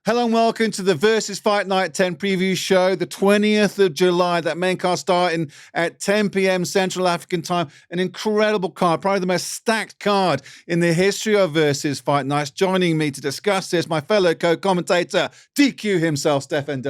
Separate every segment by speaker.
Speaker 1: Hello and welcome to the Versus Fight Night 10 preview show, the 20th of July. That main card starting at 10 p.m. Central African time. An incredible card, probably the most stacked card in the history of Versus Fight Nights. Joining me to discuss this, my fellow co-commentator, DQ himself, Stephan.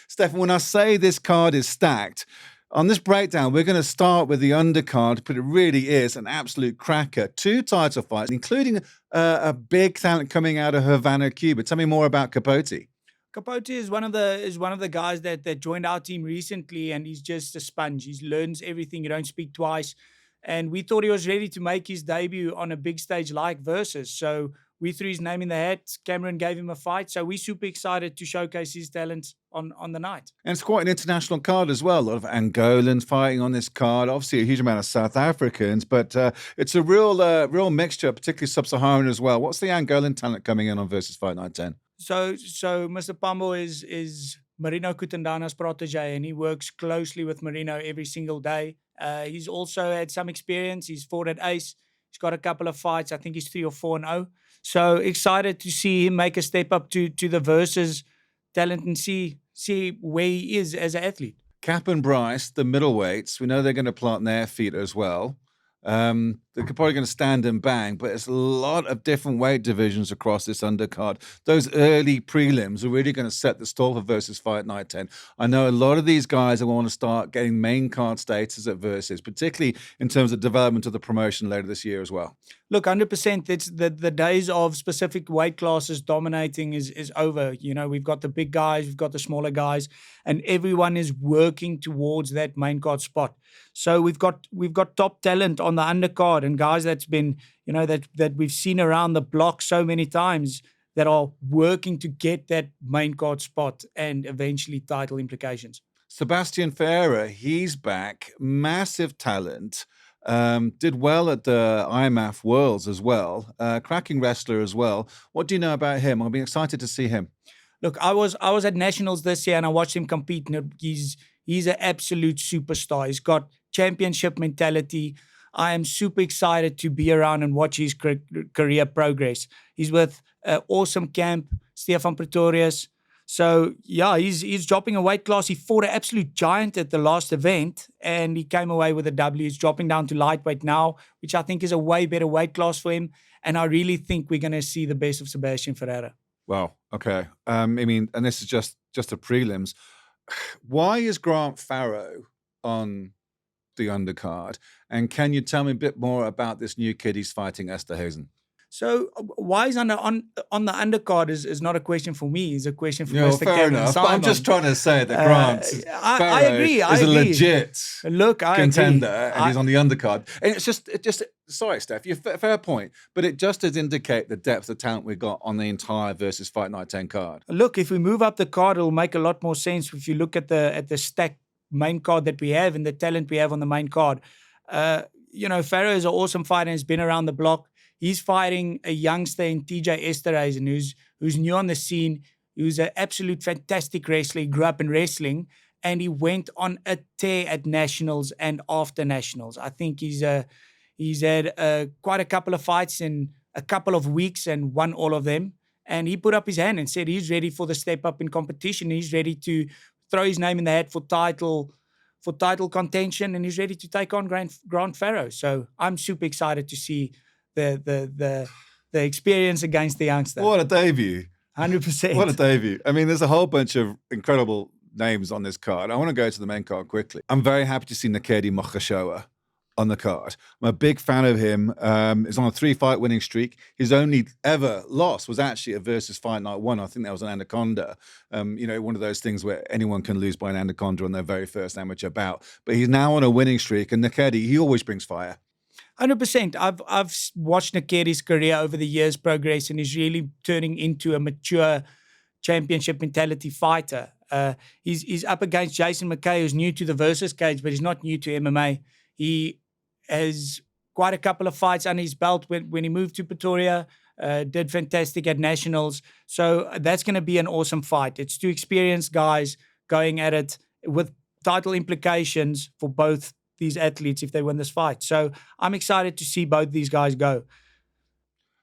Speaker 1: Stephan, when I say this card is stacked, on this breakdown, we're going to start with the undercard, but it really is an absolute cracker. 2 title fights, including a big talent coming out of Havana, Cuba. Tell me more about Capote.
Speaker 2: Capote is one of the guys that joined our team recently, and he's just a sponge. He learns everything. You don't speak twice, and we thought he was ready to make his debut on a big stage like Versus. So we threw his name in the hat. Cameron gave him a fight, so we're super excited to showcase his talents on the night.
Speaker 1: And it's quite an international card as well. A lot of Angolans fighting on this card. Obviously, a huge amount of South Africans, but it's a real mixture, particularly Sub-Saharan as well. What's the Angolan talent coming in on Versus Fight Night 10?
Speaker 2: So Mr. Pambo is Marino Kutandana's protege, and he works closely with Marino every single day. He's also had some experience. He's fought at Ace. He's got a couple of fights. I think he's 3 or 4-0. So excited to see him make a step up to the Versus talent and see where he is as an athlete.
Speaker 1: Cap and Bryce, the middleweights, we know they're going to plant their feet as well. They're probably going to stand and bang, but it's a lot of different weight divisions across this undercard. Those early prelims are really going to set the stall for Versus Fight Night 10. I know a lot of these guys are want to start getting main card status at Versus, particularly in terms of development of the promotion later this year as well.
Speaker 2: Look, 100%. It's the days of specific weight classes dominating is over. You know, we've got the big guys, we've got the smaller guys, and everyone is working towards that main card spot. So we've got top talent on the undercard and guys that's been, you know, that we've seen around the block so many times that are working to get that main card spot and eventually title implications.
Speaker 1: Sebastian Ferreira, he's back. Massive talent. Did well at the IMAF Worlds as well. Cracking wrestler as well. What do you know about him? I'll be excited to see him.
Speaker 2: Look, I was at Nationals this year and I watched him compete, and he's an absolute superstar. He's got championship mentality. I am super excited to be around and watch his career progress. He's with awesome camp, Stephan Pretorius. So, yeah, he's dropping a weight class. He fought an absolute giant at the last event, and he came away with a W. He's dropping down to lightweight now, which I think is a way better weight class for him. And I really think we're going to see the best of Sebastian Ferreira.
Speaker 1: Wow. Okay. I mean, and this is just a prelims. Why is Grant Farrow on the undercard? And can you tell me a bit more about this new kid he's fighting, Esterhuizen?
Speaker 2: So why he's on the undercard is not a question for me. It's a question for Mr.
Speaker 1: Fair
Speaker 2: Kevin
Speaker 1: enough.
Speaker 2: Simon.
Speaker 1: But I'm just trying to say that Grant
Speaker 2: I agree.
Speaker 1: is a legit contender, and he's on the undercard. And it's just sorry, Steph, you're fair point, but it just does indicate the depth of talent we got on the entire Versus Fight Night 10 card.
Speaker 2: Look, if we move up the card, it'll make a lot more sense if you look at the stacked main card that we have and the talent we have on the main card. You know, Farrow is an awesome fighter and has been around the block. He's fighting a youngster in TJ Esterhuizen who's new on the scene. He was an absolute fantastic wrestler. He grew up in wrestling, and he went on a tear at Nationals and after Nationals. I think he's had quite a couple of fights in a couple of weeks and won all of them. And he put up his hand and said he's ready for the step up in competition. He's ready to throw his name in the hat for title contention, and he's ready to take on Grant Farrow. So I'm super excited to see the experience against the youngster.
Speaker 1: What a debut.
Speaker 2: 100%.
Speaker 1: What a debut. I mean, there's a whole bunch of incredible names on this card. I want to go to the main card quickly. I'm very happy to see Nakedi Mokhashoa on the card. I'm a big fan of him. He's on a 3-fight winning streak. His only ever loss was actually a Versus Fight Night 1. I think that was an Anaconda. You know, one of those things where anyone can lose by an Anaconda on their very first amateur bout. But he's now on a winning streak, and Nakedi, he always brings fire.
Speaker 2: 100%. I've watched Nakedi's career over the years progress, and he's really turning into a mature championship mentality fighter. He's up against Jason McKay, who's new to the Versus cage, but he's not new to MMA. He has quite a couple of fights under his belt when he moved to Pretoria, did fantastic at Nationals. So that's going to be an awesome fight. It's 2 experienced guys going at it with title implications for both these athletes if they win this fight. So I'm excited to see both these guys go.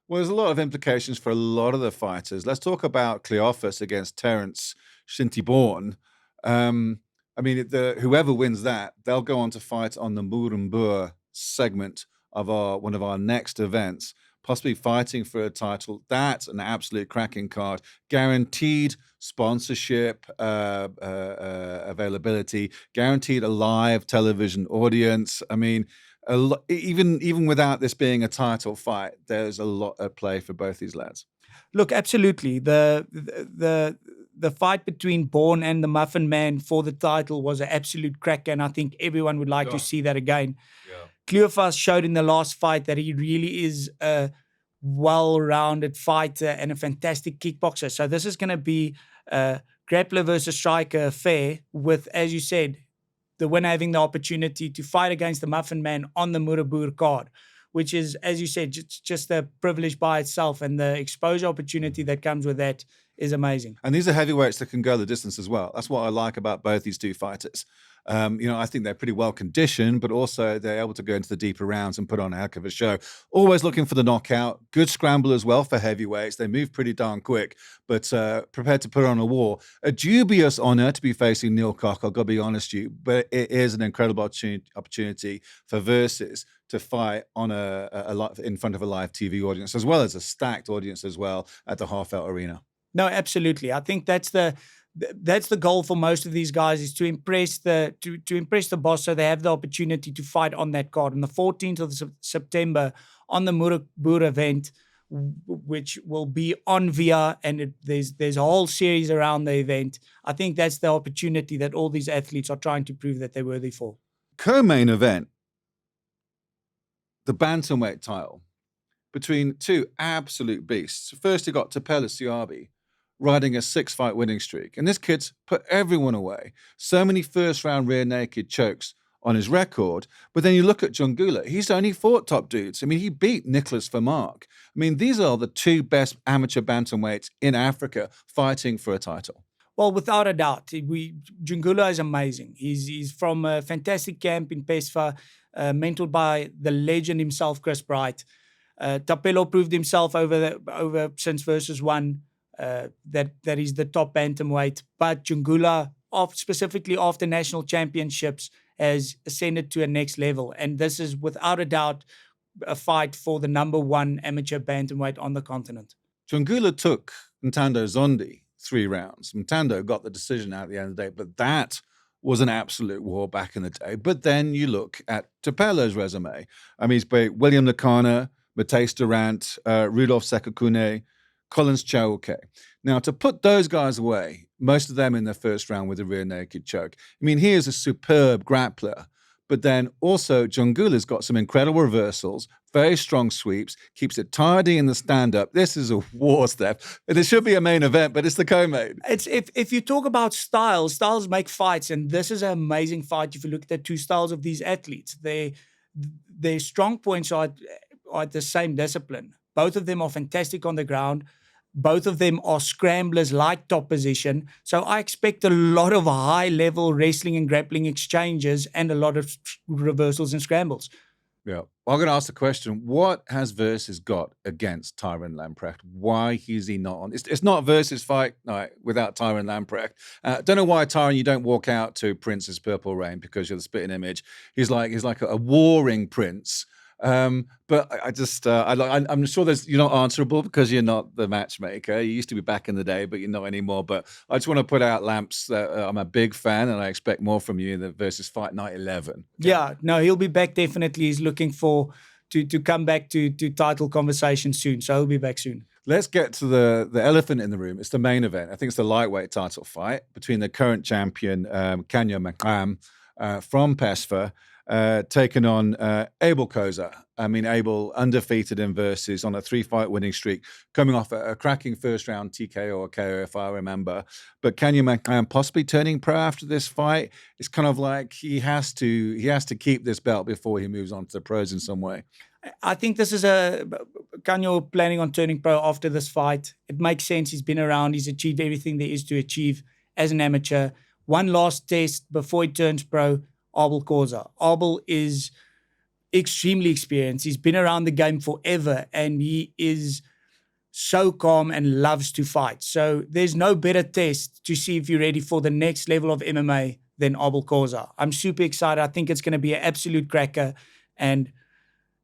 Speaker 1: Well, there's a lot of implications for a lot of the fighters. Let's talk about Cleophas against Terence Shinty-Born. I mean, whoever wins that, they'll go on to fight on the Murumbu segment of one of our next events, possibly fighting for a title. That's an absolute cracking card. Guaranteed sponsorship availability, guaranteed a live television audience. I mean, even without this being a title fight, there's a lot at play for both these lads.
Speaker 2: Look, absolutely. The fight between Bourne and the Muffin Man for the title was an absolute cracker, and I think everyone would like to see that again.
Speaker 1: Yeah.
Speaker 2: Cleophas showed in the last fight that he really is a well-rounded fighter and a fantastic kickboxer. So this is going to be a grappler versus striker affair with, as you said, the winner having the opportunity to fight against the Muffin Man on the Murabur card, which is, as you said, just a privilege by itself, and the exposure opportunity that comes with that is amazing.
Speaker 1: And these are heavyweights that can go the distance as well. That's what I like about both these two fighters. I think they're pretty well conditioned, but also they're able to go into the deeper rounds and put on a heck of a show. Always looking for the knockout. Good scramble as well for heavyweights. They move pretty darn quick, but prepared to put on a war. A dubious honor to be facing Neil Cock, I've got to be honest with you, but it is an incredible opportunity for Versus to fight on in front of a live TV audience, as well as a stacked audience as well at the Halfelt Arena.
Speaker 2: No, absolutely. I think that's the goal for most of these guys, is to impress the boss, so they have the opportunity to fight on that card. On the 14th of September on the Murabur event, which will be on VR, and there's a whole series around the event. I think that's the opportunity that all these athletes are trying to prove that they're worthy for.
Speaker 1: Co-main event, the Bantamweight title between two absolute beasts. First, you got Tapela Siabi riding a 6-fight winning streak. And this kid's put everyone away. So many first-round rear naked chokes on his record. But then you look at Jungula, he's only fought top dudes. I mean, he beat Nicholas Vermaak. I mean, these are the two best amateur bantamweights in Africa fighting for a title.
Speaker 2: Well, without a doubt, Jungula is amazing. He's from a fantastic camp in Pesva, mentored by the legend himself, Chris Bright. Tapelo proved himself over since versus one, that he's the top bantamweight. But Jungula, specifically after national championships, has ascended to a next level. And this is without a doubt a fight for the number one amateur bantamweight on the continent.
Speaker 1: Jungula took Ntando Zondi 3 rounds. Ntando got the decision out at the end of the day, but that was an absolute war back in the day. But then you look at Tapela's resume. I mean, he's beat William Nakana, Mateus Durant, Rudolf Sekakune, Collins Chauke. Now, to put those guys away, most of them in their first round with a rear naked choke. I mean, he is a superb grappler, but then also Jungula's got some incredible reversals, very strong sweeps, keeps it tidy in the stand-up. This is a war, Steph. It should be a main event, but it's the co-main.
Speaker 2: It's if you talk about styles make fights, and this is an amazing fight. If you look at the two styles of these athletes, their strong points are at the same discipline. Both of them are fantastic on the ground. Both of them are scramblers, like top position. So I expect a lot of high-level wrestling and grappling exchanges and a lot of reversals and scrambles.
Speaker 1: Yeah. Well, I'm going to ask the question, what has Versus got against Tyron Lamprecht? Why is he not on? It's not Versus fight night without Tyron Lamprecht. Don't know why, Tyron, you don't walk out to Prince's Purple Rain because you're the spitting image. He's like a warring prince. But I'm sure you're not answerable because you're not the matchmaker. You used to be back in the day, but you're not anymore. But I just want to put out lamps that I'm a big fan and I expect more from you than versus Fight Night 11.
Speaker 2: Yeah, no, he'll be back definitely. He's looking to come back to title conversation soon. So he'll be back soon.
Speaker 1: Let's get to the elephant in the room. It's the main event. I think it's the lightweight title fight between the current champion, Kanya Makam, from PESFA, taken on Abel Koza. I mean, Abel undefeated in Versus on a 3-fight winning streak, coming off a cracking first-round TKO or KO, if I remember. But Kanya Makam possibly turning pro after this fight. It's kind of like he has to keep this belt before he moves on to the pros in some way.
Speaker 2: I think this is Kanya planning on turning pro after this fight. It makes sense. He's been around. He's achieved everything there is to achieve as an amateur. One last test before he turns pro. Abel Koza. Abel is extremely experienced. He's been around the game forever, and he is so calm and loves to fight. So there's no better test to see if you're ready for the next level of MMA than Abel Corza. I'm super excited. I think it's going to be an absolute cracker, and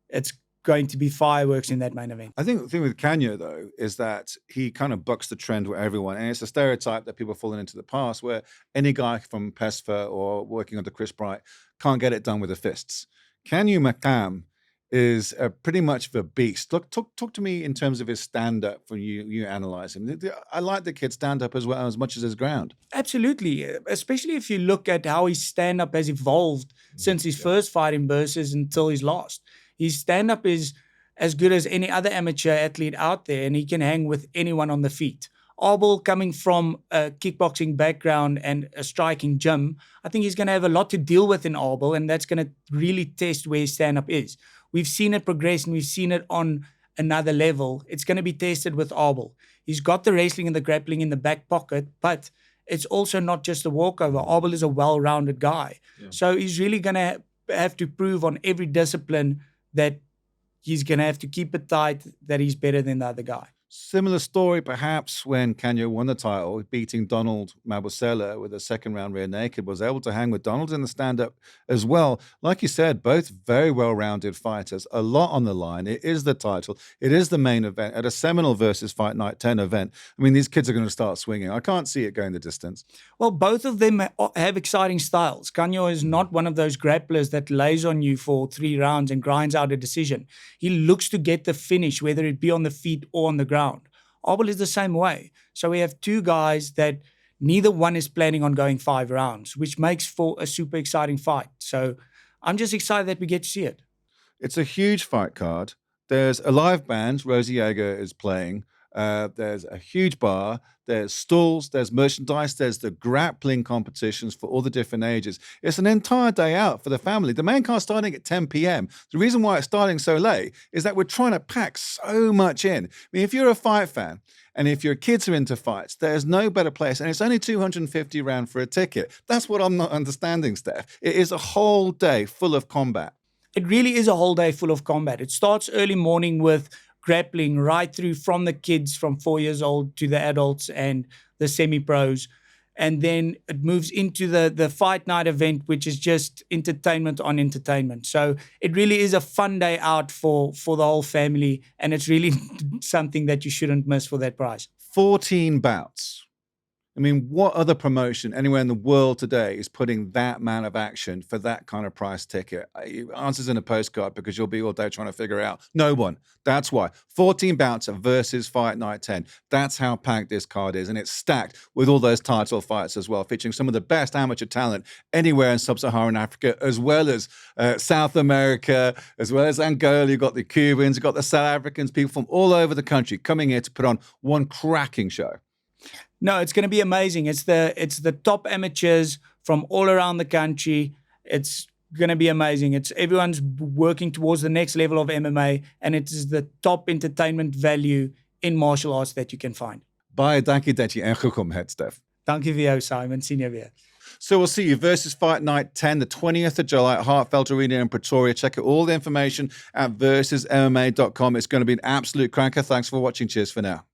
Speaker 2: it's going to be fireworks in that main event.
Speaker 1: I think the thing with Kanye, though, is that he kind of bucks the trend with everyone. And it's a stereotype that people have fallen into the past where any guy from PESFA or working under Chris Bright can't get it done with the fists. Kanye McCam is pretty much of a beast. Look, talk to me in terms of his stand-up when you analyze him. I like the kid's stand-up as well as much as his ground.
Speaker 2: Absolutely, especially if you look at how his stand-up has evolved since his first fight in Versus until his last. His stand-up is as good as any other amateur athlete out there, and he can hang with anyone on the feet. Abel, coming from a kickboxing background and a striking gym, I think he's going to have a lot to deal with in Abel, and that's going to really test where his stand-up is. We've seen it progress, and we've seen it on another level. It's going to be tested with Abel. He's got the wrestling and the grappling in the back pocket, but it's also not just a walkover. Abel is a well-rounded guy. Yeah. So he's really going to have to prove on every discipline that he's going to have to keep it tight, that he's better than the other guy.
Speaker 1: Similar story, perhaps, when Kanye won the title, beating Donald Mabusela with a second-round rear naked, was able to hang with Donald in the stand-up as well. Like you said, both very well-rounded fighters, a lot on the line. It is the title. It is the main event at a seminal versus Fight Night 10 event. I mean, these kids are going to start swinging. I can't see it going the distance.
Speaker 2: Well, both of them have exciting styles. Kanye is not one of those grapplers that lays on you for 3 rounds and grinds out a decision. He looks to get the finish, whether it be on the feet or on the ground. Abel is the same way. So we have 2 guys that neither one is planning on going 5 rounds, which makes for a super exciting fight. So I'm just excited that we get to see it.
Speaker 1: It's a huge fight card. There's a live band. Rosie Yeager is playing. There's a huge bar. There's stalls. There's merchandise. There's the grappling competitions for all the different ages. It's an entire day out for the family. The main card's starting at 10 p.m. The reason why it's starting so late is that we're trying to pack so much in. I mean, if you're a fight fan and if your kids are into fights, there's no better place. And it's only 250 rand for a ticket. That's what I'm not understanding, Steph. It is a whole day full of combat.
Speaker 2: It really is a whole day full of combat. It starts early morning with grappling right through from the kids from 4 years old to the adults and the semi-pros. And then it moves into the fight night event, which is just entertainment on entertainment. So it really is a fun day out for the whole family. And it's really something that you shouldn't miss for that price.
Speaker 1: 14 bouts. I mean, what other promotion anywhere in the world today is putting that amount of action for that kind of price ticket? Answers in a postcard because you'll be all day trying to figure it out. No one. That's why. 14 bouts versus Fight Night 10. That's how packed this card is. And it's stacked with all those title fights as well, featuring some of the best amateur talent anywhere in sub-Saharan Africa, as well as South America, as well as Angola. You've got the Cubans, you've got the South Africans, people from all over the country coming here to put on one cracking show.
Speaker 2: No, it's going to be amazing. It's the top amateurs from all around the country. It's going to be amazing. Everyone's working towards the next level of MMA, and it is the top entertainment value in martial arts that you can find.
Speaker 1: Baie dankie dat jy ingekom het, Steph.
Speaker 2: Dankie vir jou, Simon. Sien jou weer.
Speaker 1: So we'll see you versus Fight Night 10, the 20th of July at Heartfelt Arena in Pretoria. Check out all the information at versusmma.com. It's going to be an absolute cracker. Thanks for watching. Cheers for now.